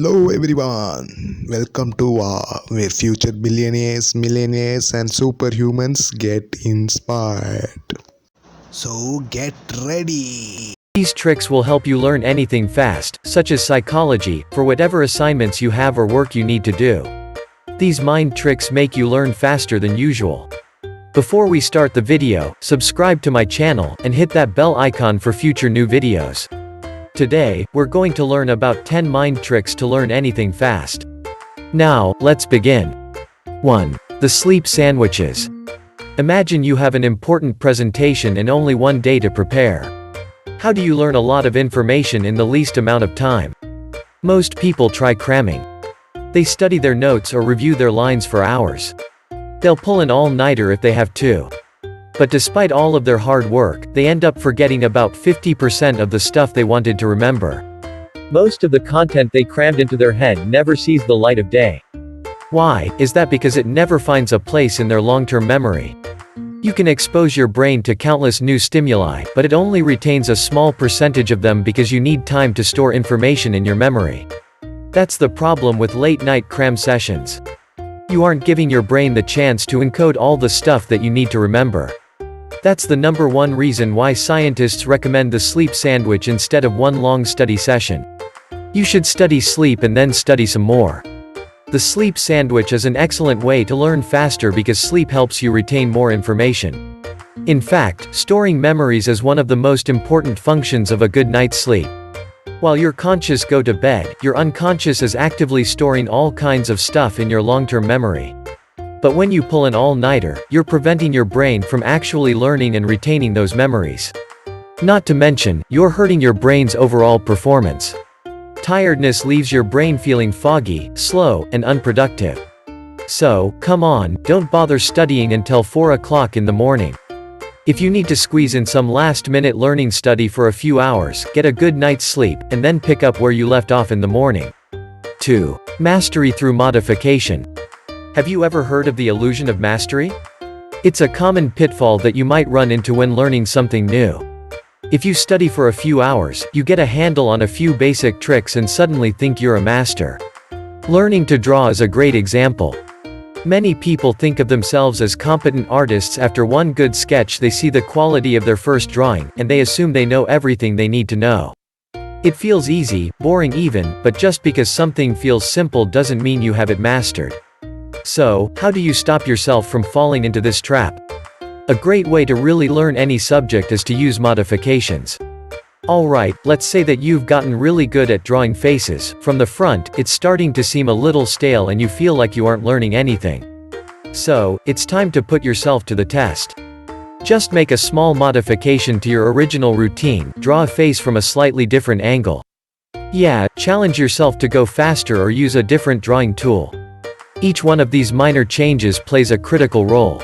Hello everyone, welcome to where future billionaires, millionaires and superhumans get inspired. So get ready. These tricks will help you learn anything fast, such as psychology, for whatever assignments you have or work you need to do. These mind tricks make you learn faster than usual. Before we start the video, subscribe to my channel and hit that bell icon for future new videos. Today, we're going to learn about 10 mind tricks to learn anything fast. Now, let's begin. 1. The sleep sandwiches. Imagine you have an important presentation and only one day to prepare. How do you learn a lot of information in the least amount of time? Most people try cramming. They study their notes or review their lines for hours. They'll pull an all-nighter if they have to. But despite all of their hard work, they end up forgetting about 50% of the stuff they wanted to remember. Most of the content they crammed into their head never sees the light of day. Why? Is that because it never finds a place in their long-term memory? You can expose your brain to countless new stimuli, but it only retains a small percentage of them because you need time to store information in your memory. That's the problem with late-night cram sessions. You aren't giving your brain the chance to encode all the stuff that you need to remember. That's the number one reason why scientists recommend the sleep sandwich instead of one long study session. You should study sleep and then study some more. The sleep sandwich is an excellent way to learn faster because sleep helps you retain more information. In fact, storing memories is one of the most important functions of a good night's sleep. While your conscious go to bed, your unconscious is actively storing all kinds of stuff in your long-term memory. But when you pull an all-nighter, you're preventing your brain from actually learning and retaining those memories. Not to mention, you're hurting your brain's overall performance. Tiredness leaves your brain feeling foggy, slow, and unproductive. So, come on, don't bother studying until 4 o'clock in the morning. If you need to squeeze in some last-minute learning study for a few hours, get a good night's sleep, and then pick up where you left off in the morning. 2. Mastery through modification. Have you ever heard of the illusion of mastery? It's a common pitfall that you might run into when learning something new. If you study for a few hours, you get a handle on a few basic tricks and suddenly think you're a master. Learning to draw is a great example. Many people think of themselves as competent artists after one good sketch. They see the quality of their first drawing, and they assume they know everything they need to know. It feels easy, boring even, but just because something feels simple doesn't mean you have it mastered. So, how do you stop yourself from falling into this trap? A great way to really learn any subject is to use modifications. Alright, let's say that you've gotten really good at drawing faces. From the front, it's starting to seem a little stale and you feel like you aren't learning anything. So, it's time to put yourself to the test. Just make a small modification to your original routine, draw a face from a slightly different angle. Yeah, challenge yourself to go faster or use a different drawing tool. Each one of these minor changes plays a critical role.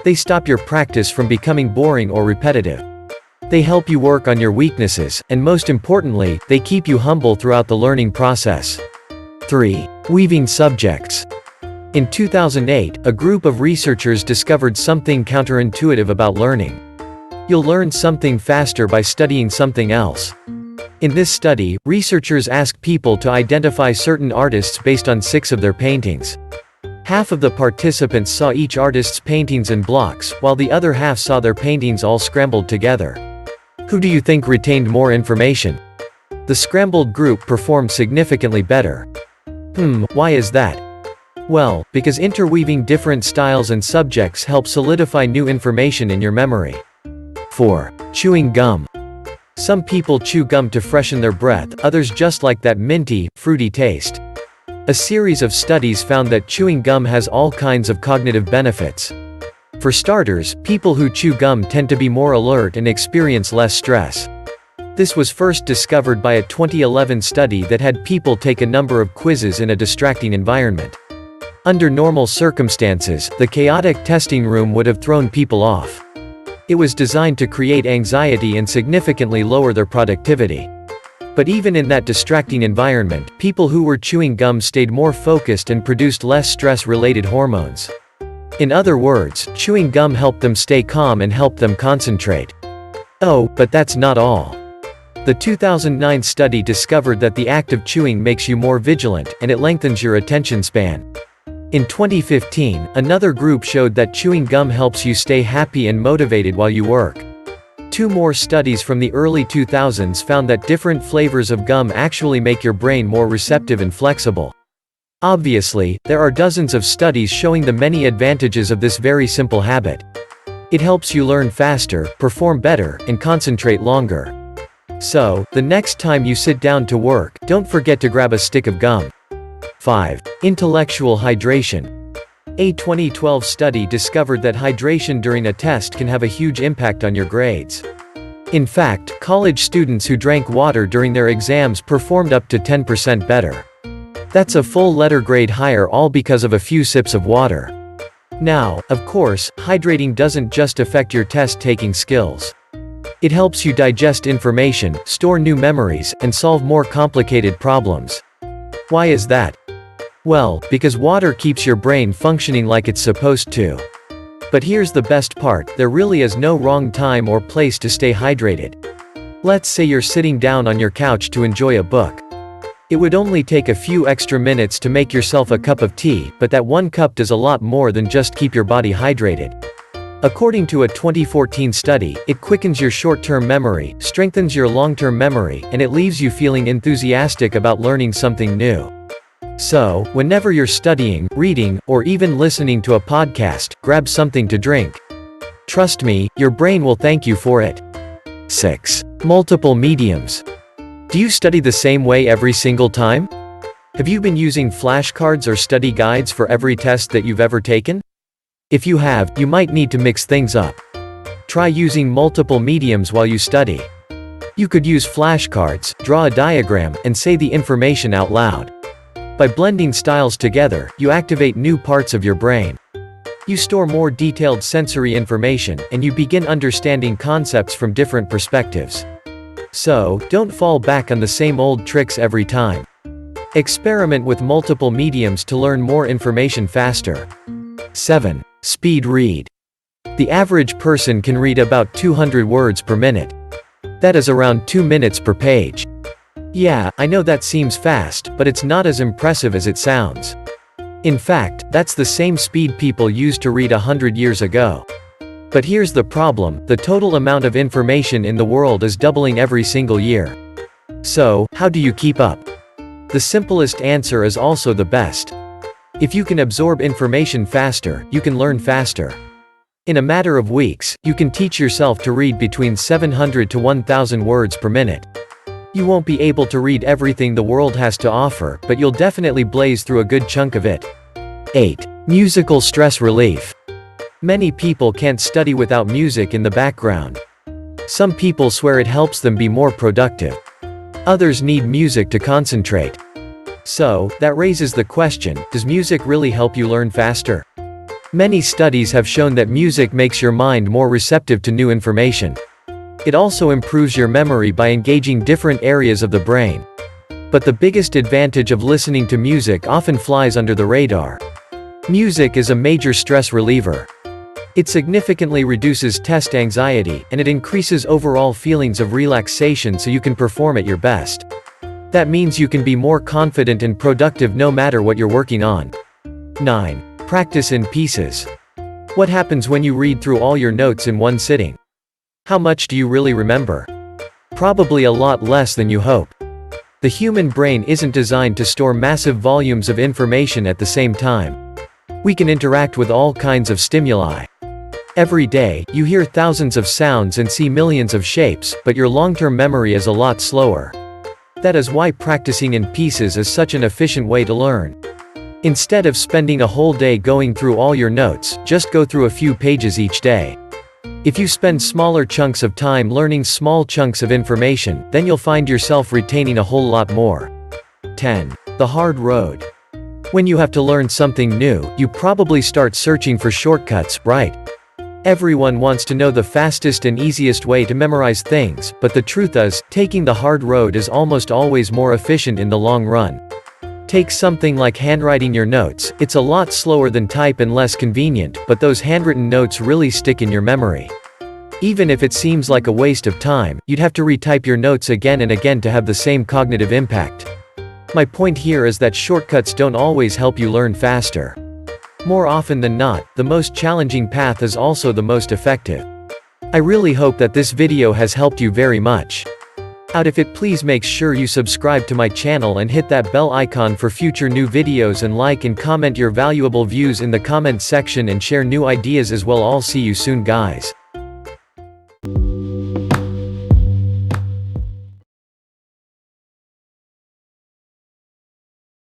They stop your practice from becoming boring or repetitive. They help you work on your weaknesses, and most importantly, they keep you humble throughout the learning process. 3. Weaving subjects. In 2008, a group of researchers discovered something counterintuitive about learning. You'll learn something faster by studying something else. In this study, researchers asked people to identify certain artists based on 6 of their paintings. Half of the participants saw each artist's paintings in blocks, while the other half saw their paintings all scrambled together. Who do you think retained more information? The scrambled group performed significantly better. Why is that? Well, because interweaving different styles and subjects helps solidify new information in your memory. 4. Chewing gum. Some people chew gum to freshen their breath, others just like that minty, fruity taste. A series of studies found that chewing gum has all kinds of cognitive benefits. For starters, people who chew gum tend to be more alert and experience less stress. This was first discovered by a 2011 study that had people take a number of quizzes in a distracting environment. Under normal circumstances, the chaotic testing room would have thrown people off. It was designed to create anxiety and significantly lower their productivity. But even in that distracting environment, people who were chewing gum stayed more focused and produced less stress-related hormones. In other words, chewing gum helped them stay calm and helped them concentrate. Oh, but that's not all. The 2009 study discovered that the act of chewing makes you more vigilant, and it lengthens your attention span. In 2015, another group showed that chewing gum helps you stay happy and motivated while you work. 2 more studies from the early 2000s found that different flavors of gum actually make your brain more receptive and flexible. Obviously, there are dozens of studies showing the many advantages of this very simple habit. It helps you learn faster, perform better, and concentrate longer. So, the next time you sit down to work, don't forget to grab a stick of gum. 5. Intellectual hydration. A 2012 study discovered that hydration during a test can have a huge impact on your grades. In fact, college students who drank water during their exams performed up to 10% better. That's a full letter grade higher, all because of a few sips of water. Now, of course, hydrating doesn't just affect your test-taking skills. It helps you digest information, store new memories, and solve more complicated problems. Why is that? Well, because water keeps your brain functioning like it's supposed to. But here's the best part, there really is no wrong time or place to stay hydrated. Let's say you're sitting down on your couch to enjoy a book. It would only take a few extra minutes to make yourself a cup of tea, but that one cup does a lot more than just keep your body hydrated. According to a 2014 study, it quickens your short-term memory, strengthens your long-term memory, and it leaves you feeling enthusiastic about learning something new. So, whenever you're studying, reading, or even listening to a podcast, grab something to drink. Trust me, your brain will thank you for it. 6. Multiple mediums. Do you study the same way every single time? Have you been using flashcards or study guides for every test that you've ever taken? If you have, you might need to mix things up. Try using multiple mediums while you study. You could use flashcards, draw a diagram, and say the information out loud. By blending styles together, you activate new parts of your brain. You store more detailed sensory information, and you begin understanding concepts from different perspectives. So, don't fall back on the same old tricks every time. Experiment with multiple mediums to learn more information faster. 7. Speed read. The average person can read about 200 words per minute. That is around 2 minutes per page. Yeah, I know that seems fast, but it's not as impressive as it sounds. In fact, that's the same speed people used to read 100 years ago. But here's the problem, the total amount of information in the world is doubling every single year. So, how do you keep up? The simplest answer is also the best. If you can absorb information faster, you can learn faster. In a matter of weeks, you can teach yourself to read between 700 to 1000 words per minute. You won't be able to read everything the world has to offer, but you'll definitely blaze through a good chunk of it. 8. Musical stress relief. Many people can't study without music in the background. Some people swear it helps them be more productive. Others need music to concentrate. So, that raises the question, does music really help you learn faster? Many studies have shown that music makes your mind more receptive to new information. It also improves your memory by engaging different areas of the brain. But the biggest advantage of listening to music often flies under the radar. Music is a major stress reliever. It significantly reduces test anxiety, and it increases overall feelings of relaxation so you can perform at your best. That means you can be more confident and productive no matter what you're working on. 9. Practice in pieces. What happens when you read through all your notes in one sitting? How much do you really remember? Probably a lot less than you hope. The human brain isn't designed to store massive volumes of information at the same time. We can interact with all kinds of stimuli. Every day, you hear thousands of sounds and see millions of shapes, but your long-term memory is a lot slower. That is why practicing in pieces is such an efficient way to learn. Instead of spending a whole day going through all your notes, just go through a few pages each day. If you spend smaller chunks of time learning small chunks of information, then you'll find yourself retaining a whole lot more. 10. The hard road. When you have to learn something new, you probably start searching for shortcuts, right? Everyone wants to know the fastest and easiest way to memorize things, but the truth is, taking the hard road is almost always more efficient in the long run. Take something like handwriting your notes, it's a lot slower than type and less convenient, but those handwritten notes really stick in your memory. Even if it seems like a waste of time, you'd have to retype your notes again and again to have the same cognitive impact. My point here is that shortcuts don't always help you learn faster. More often than not, the most challenging path is also the most effective. I really hope that this video has helped you very much. If it please make sure you subscribe to my channel and hit that bell icon for future new videos, and like and comment your valuable views in the comment section and share new ideas as well. I'll see you soon, guys.